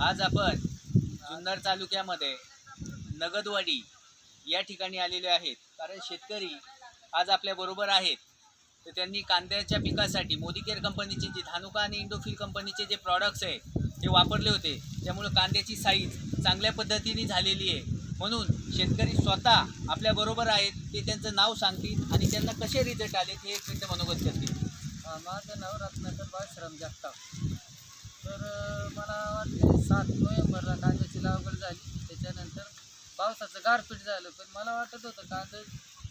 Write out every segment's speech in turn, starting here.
आज आपण जुन्नर तालुक्यामध्ये नगदवाडी या ठिकाणी आलेले आहेत, कारण शेतकरी आज आपल्या बरोबर आहेत. तर त्यांनी कांद्याच्या पिकासाठी मोदी केअर कंपनीचे जे धानुका आणि इंडोफिल कंपनीचे जे प्रॉडक्ट्स आहे ते वापरले होते, त्यामुळे कांद्याची साईज चांगल्या पद्धतीने झालेली आहे. म्हणून शेतकरी स्वतः आपल्या बरोबर आहेत, ते त्यांचं नाव सांगतील आणि त्यांना कसे रिझल्ट आले ते एक मिनिट मनोगत करतील. माझं नाव रत्नाकर बाळश्राम जगताप. तर मला वाटते 7 नोव्हेंबरला कांद्याची लागवड झाली. त्याच्यानंतर पावसाचं गारपीट झालं, पण मला वाटत होतं कांदा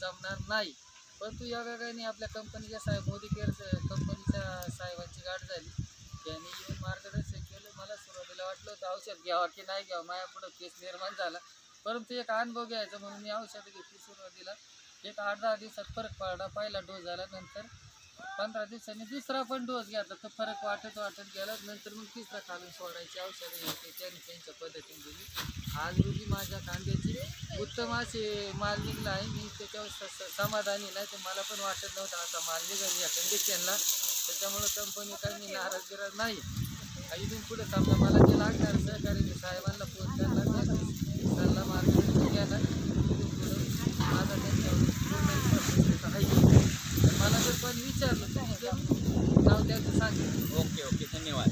जमणार नाही. परंतु योगायोगाने आपल्या कंपनीच्या साहेब मोदी केअर कंपनीच्या साहेबांची गाठ झाली. त्यांनी येऊन मार्गदर्शन केलं. मला सुरुवातीला वाटलं होतं औषध घ्यावं की नाही घ्यावं, माझ्यापुढं केस निर्माण झाला. परंतु एक अनुभव घ्यायचा म्हणून मी औषधं घेतली. सुरुवातीला एक 8-10 दिवसात फरक पडला. पहिला डोस झाला, नंतर 15 दिवसांनी दुसरा पण डोस घेतला, तर फरक वाटत गेला. नंतर मग तिसरा खालून सोडायची औषधं घ्यायची, त्यांनी त्यांच्या पद्धतीने दिली. आज रोजी माझ्या कांद्याची उत्तम असे माल निघला आहे. मी त्याच्यावर समाधानी नाही, तर मला पण वाटत नव्हतं असा माल निघाल या कंडिशनला. त्याच्यामुळं कंपनी काही मी नाराज गिराज नाही. इथून पुढे समजा मला जे लागणार सहकारी साहेबांना फोन करणार, सल्ला मार्गदर्शन घेणार. इथून पुढं माझा त्यांच्यावर आहे. मला जर पण विचारलं तर नाव त्याचं सांगेल. ओके, धन्यवाद.